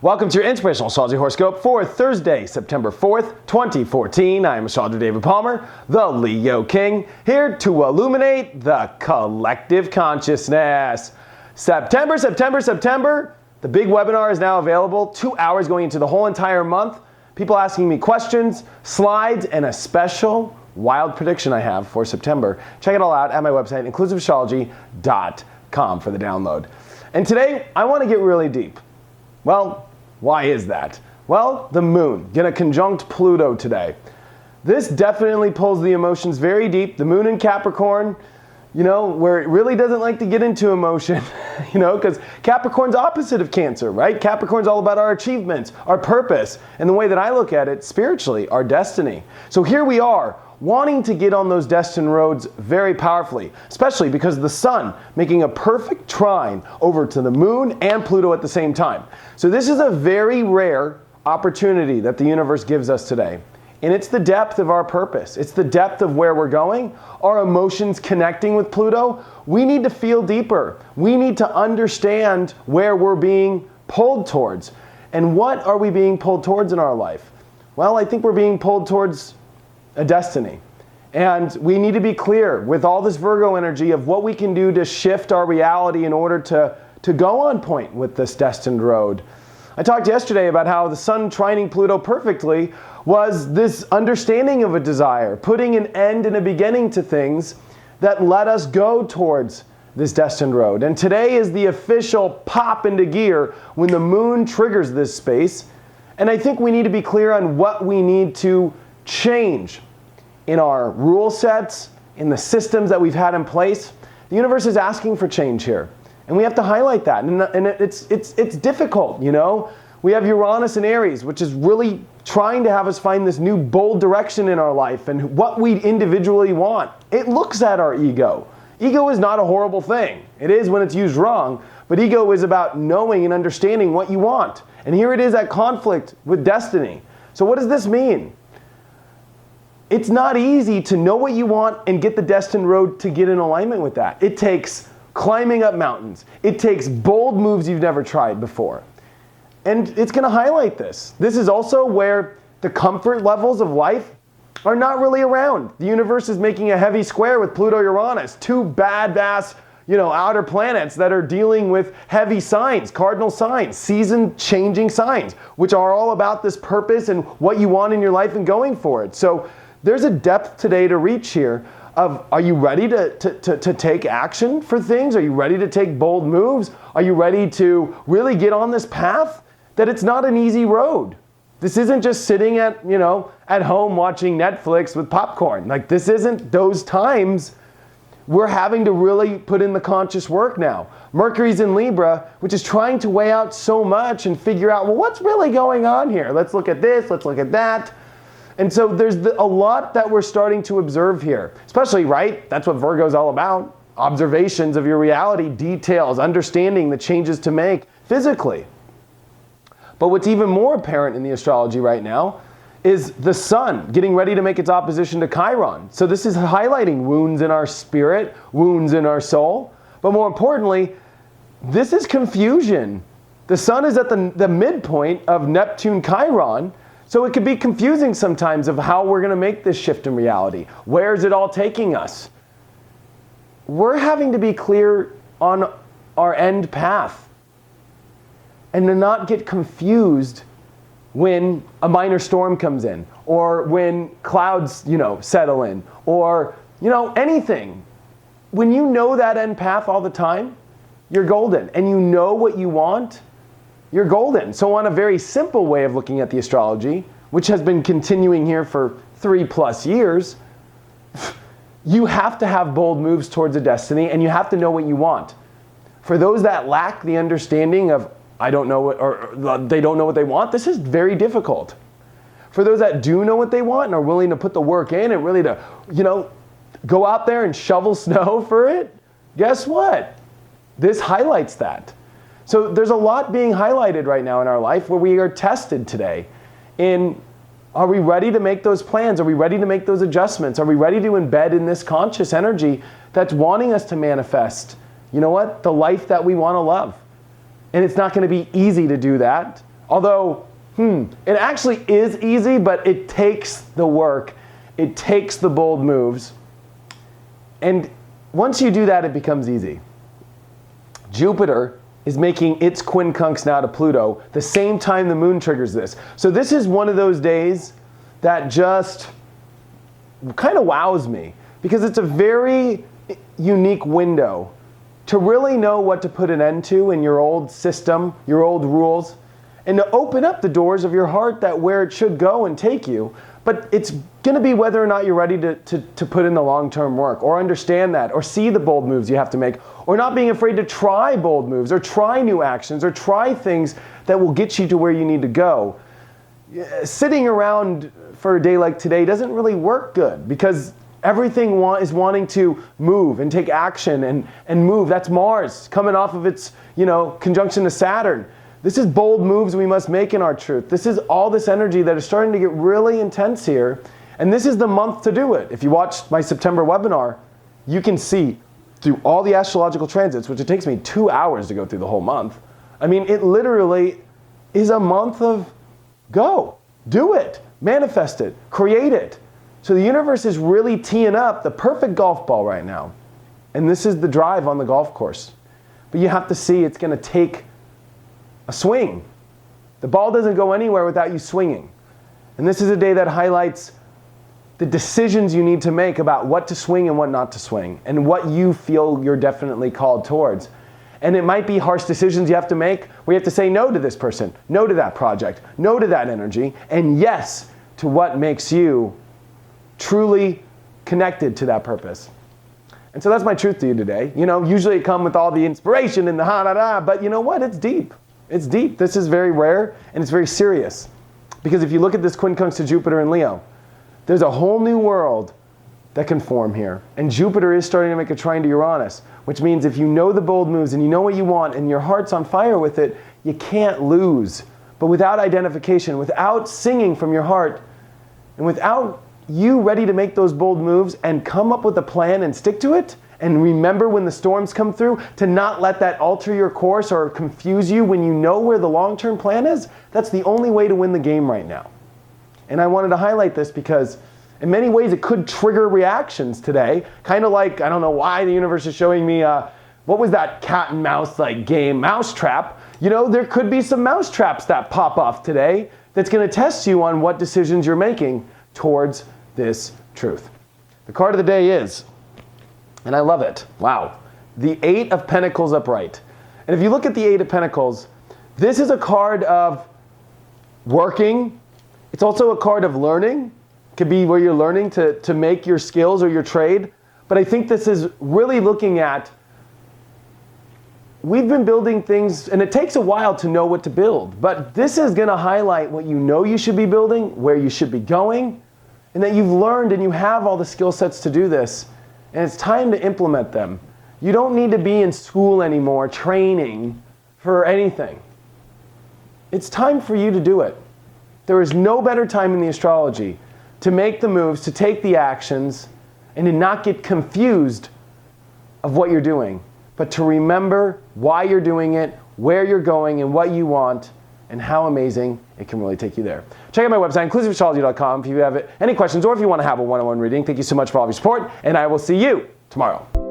Welcome to your Inspirational Astrology Horoscope for Thursday, September 4th, 2014. I am Astrologer David Palmer, the Leo King, here to illuminate the collective consciousness. September. The big webinar is now available, 2 hours going into the whole entire month. People asking me questions, slides, and a special wild prediction I have for September. Check it all out at my website, inclusiveiastrology.com for the download. And today, I want to get really deep. Well, why is that? Well, the moon, gonna conjunct Pluto today. This definitely pulls the emotions very deep. The moon in Capricorn, where it really doesn't like to get into emotion, because Capricorn's opposite of Cancer, right? Capricorn's all about our achievements, our purpose, and the way that I look at it, spiritually, our destiny. So here we are, wanting to get on those destined roads very powerfully, especially because of the sun making a perfect trine over to the moon and Pluto at the same time. So this is a very rare opportunity that the universe gives us today. And it's the depth of our purpose. It's the depth of where we're going, our emotions connecting with Pluto. We need to feel deeper. We need to understand where we're being pulled towards. And what are we being pulled towards in our life? Well, I think we're being pulled towards a destiny. And we need to be clear with all this Virgo energy of what we can do to shift our reality in order to go on point with this destined road. I talked yesterday about how the sun trining Pluto perfectly was this understanding of a desire, putting an end and a beginning to things that let us go towards this destined road. And today is the official pop into gear when the moon triggers this space. And I think we need to be clear on what we need to change in our rule sets, in the systems that we've had in place. The universe is asking for change here. And we have to highlight that. And it's difficult, We have Uranus and Aries, which is really trying to have us find this new bold direction in our life and what we individually want. It looks at our ego. Ego is not a horrible thing. It is when it's used wrong, but ego is about knowing and understanding what you want. And here it is at conflict with destiny. So what does this mean? It's not easy to know what you want and get the destined road to get in alignment with that. It takes climbing up mountains. It takes bold moves you've never tried before. And it's going to highlight this. This is also where the comfort levels of life are not really around. The universe is making a heavy square with Pluto-Uranus, two badass, outer planets that are dealing with heavy signs, cardinal signs, season-changing signs, which are all about this purpose and what you want in your life and going for it. So there's a depth today to reach here of, are you ready to take action for things? Are you ready to take bold moves? Are you ready to really get on this path? That it's not an easy road. This isn't just sitting at home watching Netflix with popcorn. Like, this isn't those times. We're having to really put in the conscious work now. Mercury's in Libra, which is trying to weigh out so much and figure out, well, what's really going on here? Let's look at this, let's look at that. And so there's a lot that we're starting to observe here, especially, right? That's what Virgo's all about. Observations of your reality, details, understanding the changes to make physically. But what's even more apparent in the astrology right now is the sun getting ready to make its opposition to Chiron. So this is highlighting wounds in our spirit, wounds in our soul. But more importantly, this is confusion. The sun is at the midpoint of Neptune-Chiron, so it could be confusing sometimes of how we're going to make this shift in reality. Where is it all taking us? We're having to be clear on our end path and to not get confused when a minor storm comes in, or when clouds, settle in, or, anything. When you know that end path all the time, you're golden, and you know what you want, you're golden. So on a very simple way of looking at the astrology, which has been continuing here for 3+ years, you have to have bold moves towards a destiny, and you have to know what you want. For those that lack the understanding of, I don't know what, or they don't know what they want, this is very difficult. For those that do know what they want and are willing to put the work in and really to, go out there and shovel snow for it, guess what? This highlights that. So there's a lot being highlighted right now in our life where we are tested today in Are we ready to make those plans? Are we ready to make those adjustments? Are we ready to embed in this conscious energy that's wanting us to manifest, you know what, the life that we want to love? And it's not going to be easy to do that. Although, it actually is easy, but it takes the work. It takes the bold moves. And once you do that, it becomes easy. Jupiter is making its quincunx now to Pluto the same time the moon triggers this. So this is one of those days that just kind of wows me, because it's a very unique window to really know what to put an end to in your old system, your old rules, and to open up the doors of your heart that where it should go and take you. But it's going to be whether or not you're ready to put in the long-term work, or understand that, or see the bold moves you have to make, or not being afraid to try bold moves, or try new actions, or try things that will get you to where you need to go. Sitting around for a day like today doesn't really work good, because everything is wanting to move and take action and move. That's Mars coming off of its, conjunction to Saturn. This is bold moves we must make in our truth. This is all this energy that is starting to get really intense here. And this is the month to do it. If you watched my September webinar, you can see through all the astrological transits, which it takes me 2 hours to go through the whole month. I mean, it literally is a month of go, do it, manifest it, create it. So the universe is really teeing up the perfect golf ball right now. And this is the drive on the golf course. But you have to see it's going to take a swing. The ball doesn't go anywhere without you swinging. And this is a day that highlights the decisions you need to make about what to swing and what not to swing, and what you feel you're definitely called towards. And it might be harsh decisions you have to make, where you have to say no to this person, no to that project, no to that energy, and yes to what makes you truly connected to that purpose. And so that's my truth to you today. Usually it comes with all the inspiration and the ha-da-da, but you know what? It's deep. It's deep. This is very rare, and it's very serious. Because if you look at this quincunx to Jupiter in Leo, there's a whole new world that can form here. And Jupiter is starting to make a trine to Uranus, which means if you know the bold moves and you know what you want and your heart's on fire with it, you can't lose. But without identification, without singing from your heart, and without you ready to make those bold moves and come up with a plan and stick to it, and remember when the storms come through, to not let that alter your course or confuse you when you know where the long-term plan is, that's the only way to win the game right now. And I wanted to highlight this because in many ways it could trigger reactions today. Kind of like, I don't know why the universe is showing me, what was that cat and mouse game, Mousetrap. There could be some mousetraps that pop off today that's going to test you on what decisions you're making towards this truth. The card of the day is, and I love it, wow, the 8 of Pentacles upright. And if you look at the 8 of Pentacles, this is a card of working. It's also a card of learning. It could be where you're learning to make your skills or your trade. But I think this is really looking at, we've been building things, and it takes a while to know what to build. But this is going to highlight what you know you should be building, where you should be going, and that you've learned and you have all the skill sets to do this. And it's time to implement them. You don't need to be in school anymore training for anything. It's time for you to do it. There is no better time in the astrology to make the moves, to take the actions, and to not get confused of what you're doing, but to remember why you're doing it, where you're going, and what you want, and how amazing it can really take you there. Check out my website, inclusiveastrology.com, if you have any questions or if you want to have a one-on-one reading. Thank you so much for all of your support, and I will see you tomorrow.